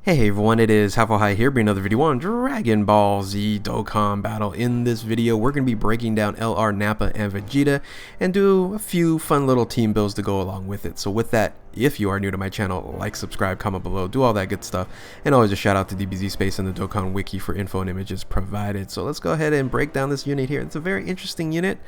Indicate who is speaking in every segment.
Speaker 1: Hey everyone, it is Half High here, bringing another video on Dragon Ball Z Dokkan Battle. In this video, we're going to be breaking down LR, Nappa, and Vegeta, and do a few fun little team builds to go along with it. So with that, if you are new to my channel, like, subscribe, comment below, do all that good stuff, and always a shout out to DBZ Space and the Dokkan Wiki for info and images provided. So let's go ahead and break down this unit here. It's a very interesting unit,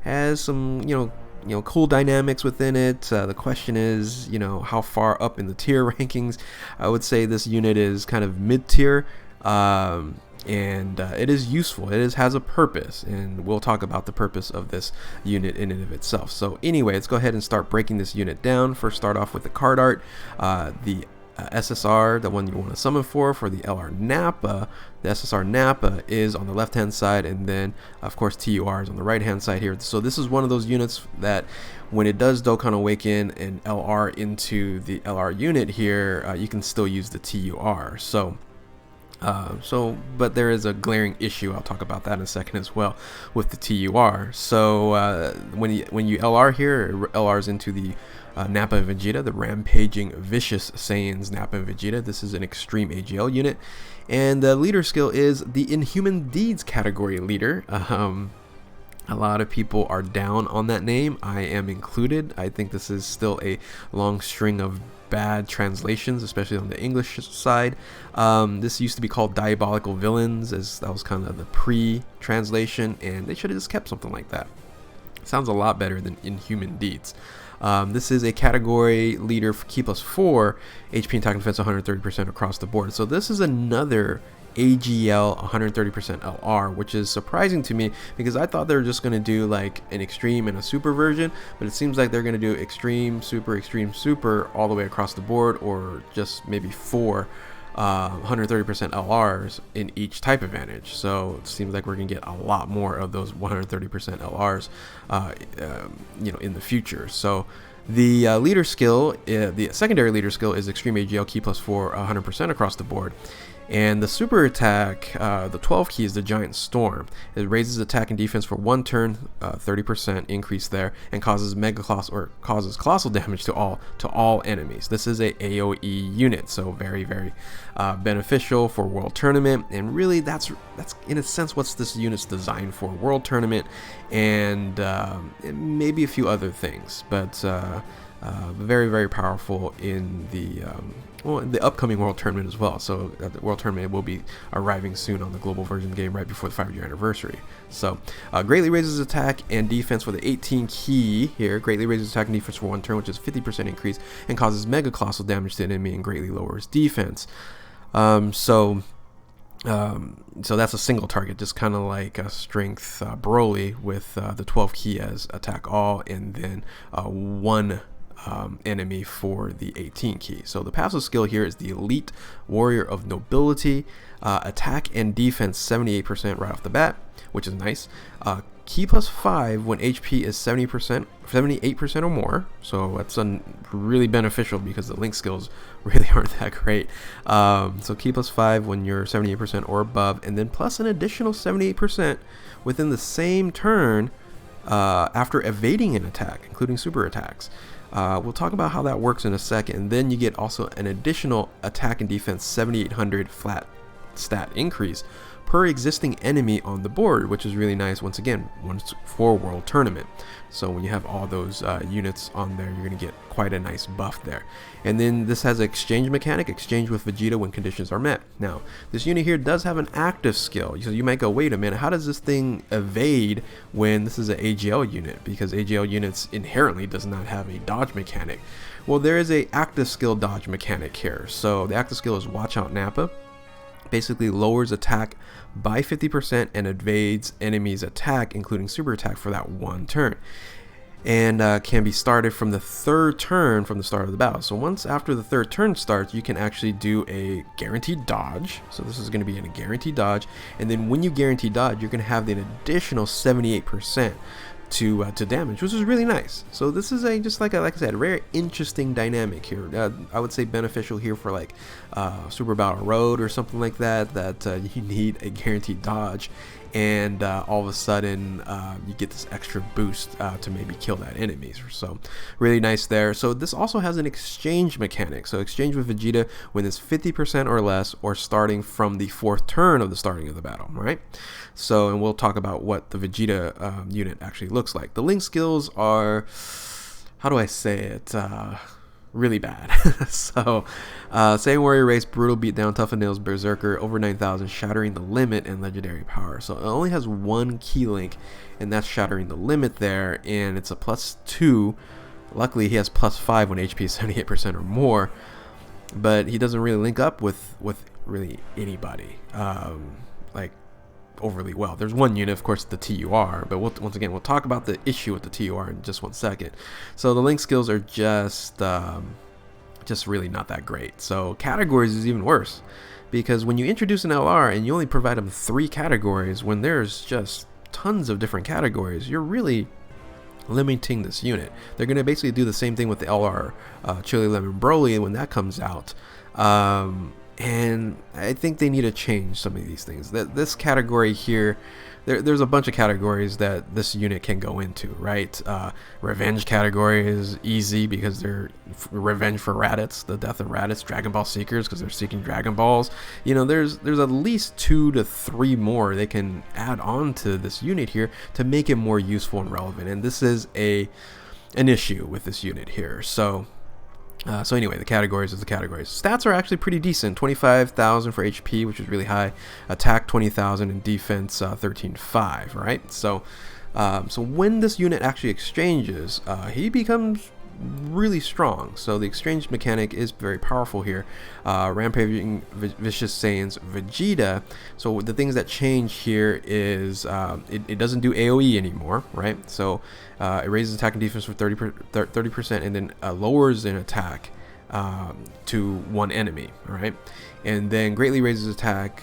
Speaker 1: has some, cool dynamics within it. The question is, how far up in the tier rankings. I would say this unit is kind of mid-tier, and it is useful. It has a purpose, and we'll talk about the purpose of this unit in and of itself. So anyway, let's go ahead and start breaking this unit down. First, start off with the card art. The SSR, the one you want to summon for the LR Nappa. The SSR Nappa is on the left hand side, and then of course TUR is on the right hand side here. So this is one of those units that when it does Dokkan Awaken and LR into the LR unit here, you can still use the TUR. But there is a glaring issue. I'll talk about that in a second as well with the TUR. So when you LR here, it LRs into the Nappa Vegeta, the rampaging vicious Saiyans Nappa Vegeta. This is an extreme AGL unit, and the leader skill is the Inhuman Deeds category leader. A lot of people are down on that name. I am included. I think this is still a long string of bad translations, especially on the English side. This used to be called Diabolical Villains, as that was kind of the pre-translation, and they should have just kept something like that. Sounds a lot better than Inhuman Deeds. This is a category leader for Key plus 4, HP and attack and defense 130% across the board. So this is another AGL 130% LR, which is surprising to me because I thought they were just going to do like an extreme and a super version, but it seems like they're going to do extreme, super all the way across the board, or just maybe 4 130% LRs in each type advantage. So it seems like we're gonna get a lot more of those 130% LRs in the future. So the leader skill, the secondary leader skill, is extreme AGL key plus 4 100% across the board. And the super attack, the 12 key, is the Giant Storm. It raises attack and defense for 1 turn, 30% increase there, and causes causes colossal damage to all enemies. This is a AOE unit, so very beneficial for World Tournament, and really that's in a sense what this unit's designed for: World Tournament, and maybe a few other things, but very powerful in the upcoming World Tournament as well. So the World Tournament will be arriving soon on the global version game right before the 5-year anniversary. So greatly raises attack and defense for the 18 key here. Greatly raises attack and defense for 1 turn, which is 50% increase, and causes mega colossal damage to the enemy and greatly lowers defense. So that's a single target, just kind of like a strength Broly with the 12 key as attack all, and then 1 enemy for the 18 key. So the passive skill here is the Elite Warrior of Nobility. Attack and defense 78% right off the bat, which is nice. Key plus 5 when HP is 78% or more. So that's really beneficial because the link skills really aren't that great. So key plus 5 when you're 78% or above, and then plus an additional 78% within the same turn after evading an attack, including super attacks. We'll talk about how that works in a second, and then you get also an additional attack and defense 7800 flat stat increase per existing enemy on the board, which is really nice. Once again, for World Tournament. So when you have all those units on there, you're going to get quite a nice buff there. And then this has an exchange mechanic, exchange with Vegeta when conditions are met. Now, this unit here does have an active skill. So you might go, wait a minute, how does this thing evade when this is an AGL unit? Because AGL units inherently does not have a dodge mechanic. Well, there is a active skill dodge mechanic here. So the active skill is Watch Out Nappa. Basically lowers attack by 50% and evades enemies' attack, including super attack, for that 1 turn, and can be started from the 3rd turn from the start of the battle. So once after the 3rd turn starts, you can actually do a guaranteed dodge. So this is going to be in a guaranteed dodge, and then when you guarantee dodge, you're going to have an additional 78% to damage, which is really nice. So this is just like I said, a very interesting dynamic here. I would say beneficial here for like Super Battle Road or something like that you need a guaranteed dodge and all of a sudden you get this extra boost to maybe kill that enemy. So really nice there. So this also has an exchange mechanic. So exchange with Vegeta when it's 50% or less, or starting from the 4th turn of the starting of the battle, right? So, and we'll talk about what the Vegeta unit actually looks like. The Link skills are, how do I say it, really bad. So, Saiyan Warrior Race, Brutal Beatdown, Tough and Nails, Berserker, over 9,000, Shattering the Limit, and Legendary Power. So it only has one key link, and that's Shattering the Limit there, and it's a +2. Luckily, he has +5 when HP is 78% or more, but he doesn't really link up with really anybody, like, overly well. There's one unit, of course, the TUR, but once again, we'll talk about the issue with the TUR in just 1 second. So the link skills are just really not that great. So categories is even worse, because when you introduce an LR and you only provide them 3 categories, when there's just tons of different categories, you're really limiting this unit. They're going to basically do the same thing with the LR Chili Lemon Broly when that comes out. And I think they need to change some of these things. This category here, there's a bunch of categories that this unit can go into, right? Revenge category is easy because they're revenge for Raditz, the death of Raditz. Dragon Ball Seekers because they're seeking Dragon Balls. You know, there's at least 2 to 3 more they can add on to this unit here to make it more useful and relevant. And this is an issue with this unit here. So anyway, the categories is the categories. Stats are actually pretty decent. 25,000 for HP, which is really high. Attack 20,000 and defense 13.5, right? So when this unit actually exchanges, he becomes really strong. So the exchange mechanic is very powerful here. Rampaging Vicious Saiyans Vegeta. So the things that change here is it doesn't do AoE anymore, right? So it raises attack and defense for 30%, and then lowers an attack to one enemy, right? And then greatly raises attack,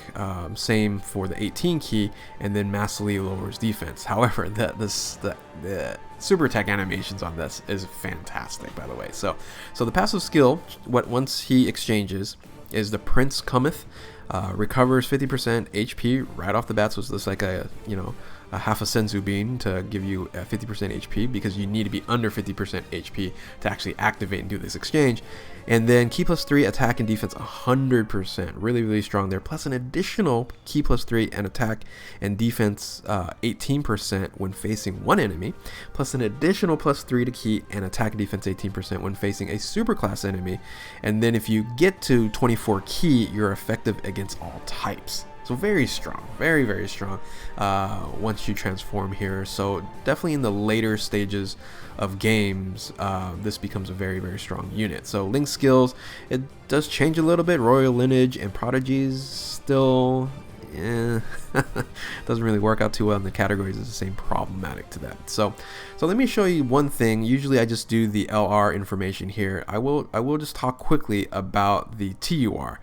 Speaker 1: same for the 18 key, and then massively lowers defense. However, the super attack animations on this is fantastic, by the way. So the passive skill, once he exchanges, is the Prince Cometh, recovers 50% HP right off the bat. So it's just like a half a senzu bean to give you 50% HP, because you need to be under 50% HP to actually activate and do this exchange. And then key +3, attack and defense 100%, really strong there, plus an additional key +3 and attack and defense 18% when facing one enemy, plus an additional +3 to key and attack and defense 18% when facing a superclass enemy. And then if you get to 24 key, you're effective against all types. So very strong, very strong once you transform here. So definitely in the later stages of games, this becomes a very strong unit. So Link skills, it does change a little bit. Royal Lineage and Prodigies still doesn't really work out too well in the categories. It's the same problematic to that. So let me show you one thing. Usually I just do the LR information here. I will just talk quickly about the TUR.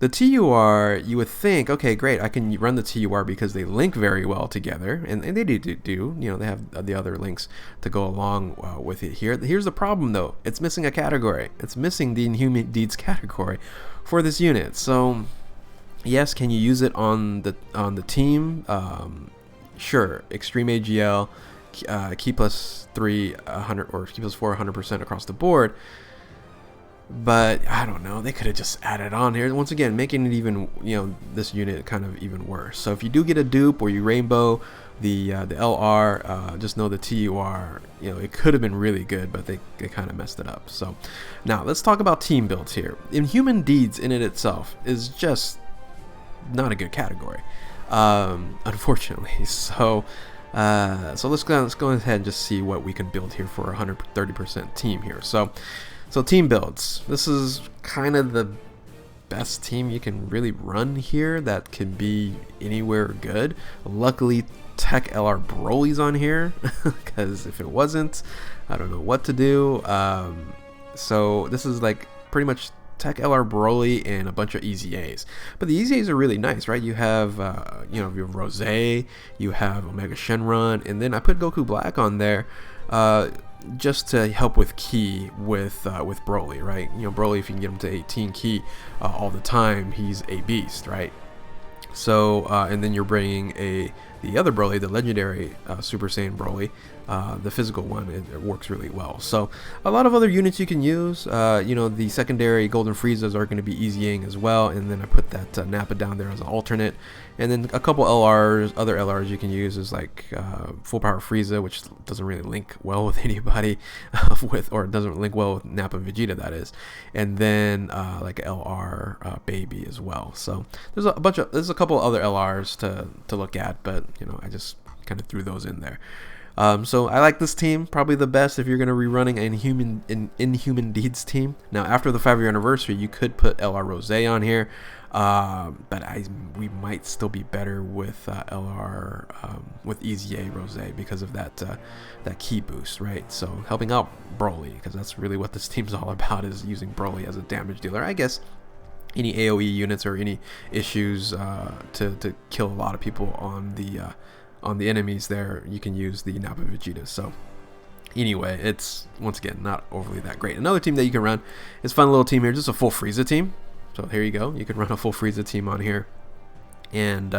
Speaker 1: The TUR, you would think, okay, great, I can run the TUR because they link very well together, and they do. You know, they have the other links to go along with it here. Here's the problem, though. It's missing a category. It's missing the Inhuman Deeds category for this unit. So, yes, can you use it on the team? Sure, Extreme AGL, key +3, 100, or key +4, 100% across the board. But I don't know, they could have just added on here, once again making it even, this unit kind of even worse. So if you do get a dupe or you rainbow the LR, just know the TUR, it could have been really good, but they kind of messed it up. So now let's talk about team builds here. Inhuman Deeds in it itself is just not a good category, unfortunately. So let's go ahead and just see what we can build here for a 130% team here. So team builds, this is kind of the best team you can really run here that can be anywhere good. Luckily, Tech LR Broly's on here, because if it wasn't, I don't know what to do. So this is like pretty much Tech LR Broly and a bunch of EZAs. But the EZAs are really nice, right? You have, you have Rose, you have Omega Shenron, and then I put Goku Black on there. Just to help with key with Broly, right? Broly, if you can get him to 18 key all the time, he's a beast, right? So and then you're bringing a The other Broly, the legendary Super Saiyan Broly, the physical one, it works really well. So a lot of other units you can use. You know, the secondary Golden Friezas are going to be easying as well, and then I put that Nappa down there as an alternate. And then a couple LRs, other LRs you can use is like Full Power Frieza, which doesn't really link well with anybody, or doesn't link well with Nappa Vegeta, that is. And then like LR Baby as well. So there's a couple other LRs to look at, but you know, I just kind of threw those in there. So I like this team, probably the best if you're going to be running an Inhuman Deeds team. Now, after the 5-year anniversary, you could put LR Rose on here, but we might still be better with LR with Easy A Rose because of that key boost, right? So helping out Broly, because that's really what this team's all about, is using Broly as a damage dealer. I guess any AoE units or any issues to kill a lot of people on the enemies there, you can use the Nappa Vegeta. So anyway, it's once again not overly that great. Another team that you can run is a fun little team here, just a full Frieza team. So here you go, you can run a full Frieza team on here, and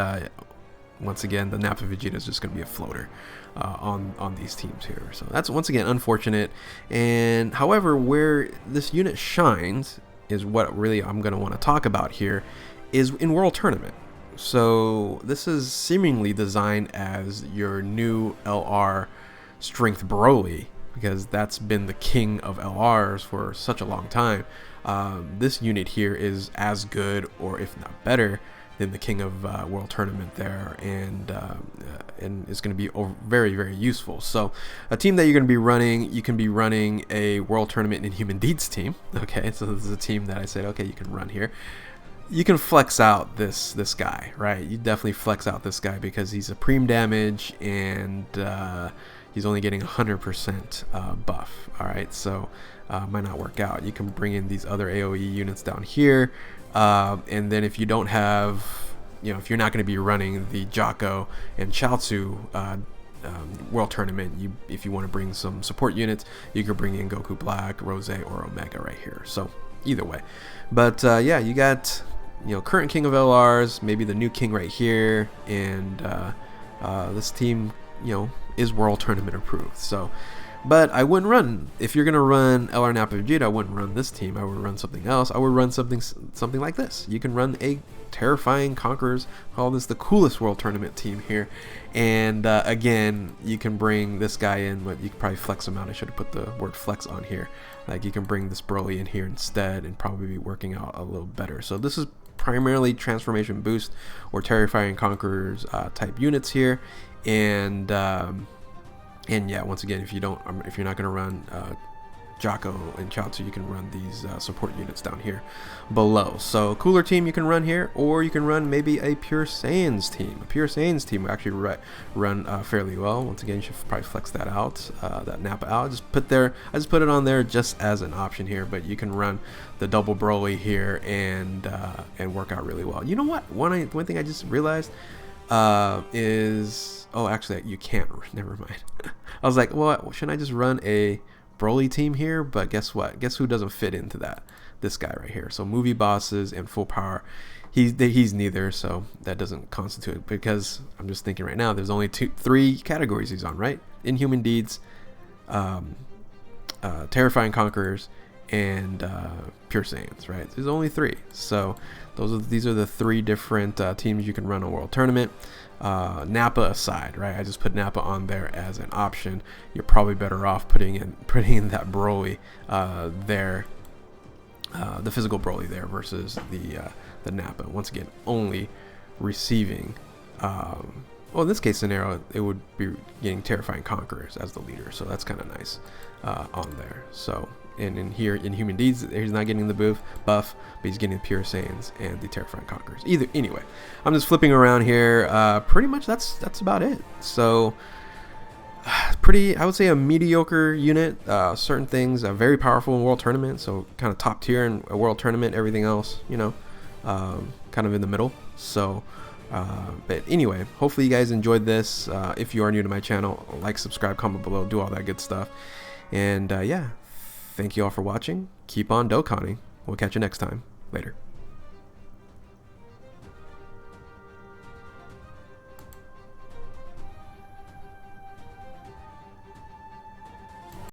Speaker 1: once again the Nappa Vegeta is just going to be a floater on these teams here. So that's once again unfortunate. And however, where this unit shines is what really I'm going to want to talk about here, is in World Tournament. So this is seemingly designed as your new LR Strength Broly, because that's been the king of LRs for such a long time. This unit here is as good, or if not better, than the king of World Tournament there, and is going to be very, very useful. So a team that you're going to be running, you can be running a World Tournament Inhuman Deeds team. Okay, so this is a team that I said, okay, you can run here. You can flex out this guy, right? You definitely flex out this guy because he's Supreme Damage, and he's only getting 100% buff. All right, so might not work out. You can bring in these other AoE units down here, and then if you don't have, you know, if you're not going to be running the Jocko and Chaozu World Tournament, if you want to bring some support units, you could bring in Goku Black, Rose, or Omega right here. So either way, but yeah, you got, you know, current king of LRs, maybe the new king right here, and this team, you know, is World Tournament approved. So, but I wouldn't run, if you're gonna run LR Nappa Vegeta, I wouldn't run this team. I would run something else. I would run something like this. You can run a Terrifying Conquerors, call this the coolest World Tournament team here, and again, you can bring this guy in, but you can probably flex him out. I should have put the word flex on here. Like, you can bring this Broly in here instead and probably be working out a little better. So this is primarily Transformation Boost or Terrifying Conquerors type units here, and yeah, once again, if you're not going to run Jocko and Chaozu, you can run these support units down here below. So cooler team you can run here, or you can run maybe a Pure Saiyans team. A Pure Saiyans team will actually run fairly well. Once again, you should probably flex that out, that Nappa out. I just put it on there just as an option here, but you can run the double Broly here and work out really well. You know what? One thing I just realized is, oh, actually you can't. Never mind. I was like, well, shouldn't I just run a Broly team here? But guess what? Guess who doesn't fit into that? This guy right here. So movie bosses and full power, he's neither, so that doesn't constitute it, because I'm just thinking right now there's only 3 categories he's on, right? Inhuman Deeds, Terrifying Conquerors, and Pure Saiyans, right? There's only 3. So these are the 3 different teams you can run a World Tournament. Nappa aside, right? I just put Nappa on there as an option. You're probably better off putting in that Broly there, the physical Broly there, versus the Nappa. Once again, only receiving. Well, in this case scenario, it would be getting Terrifying Conquerors as the leader, so that's kind of nice on there. So, and in here in Human Deeds, he's not getting the buff, but he's getting the Pure Saiyans and the Terrifying Conquerors. Anyway, I'm just flipping around here. Pretty much that's about it. So, I would say a mediocre unit. Certain things are very powerful in World Tournament, so kind of top tier in a World Tournament. Everything else, you know, kind of in the middle. So. But anyway, hopefully you guys enjoyed this. If you are new to my channel, like, subscribe, comment below, do all that good stuff. And yeah, thank you all for watching. Keep on Dokkaning. We'll catch you next time. Later.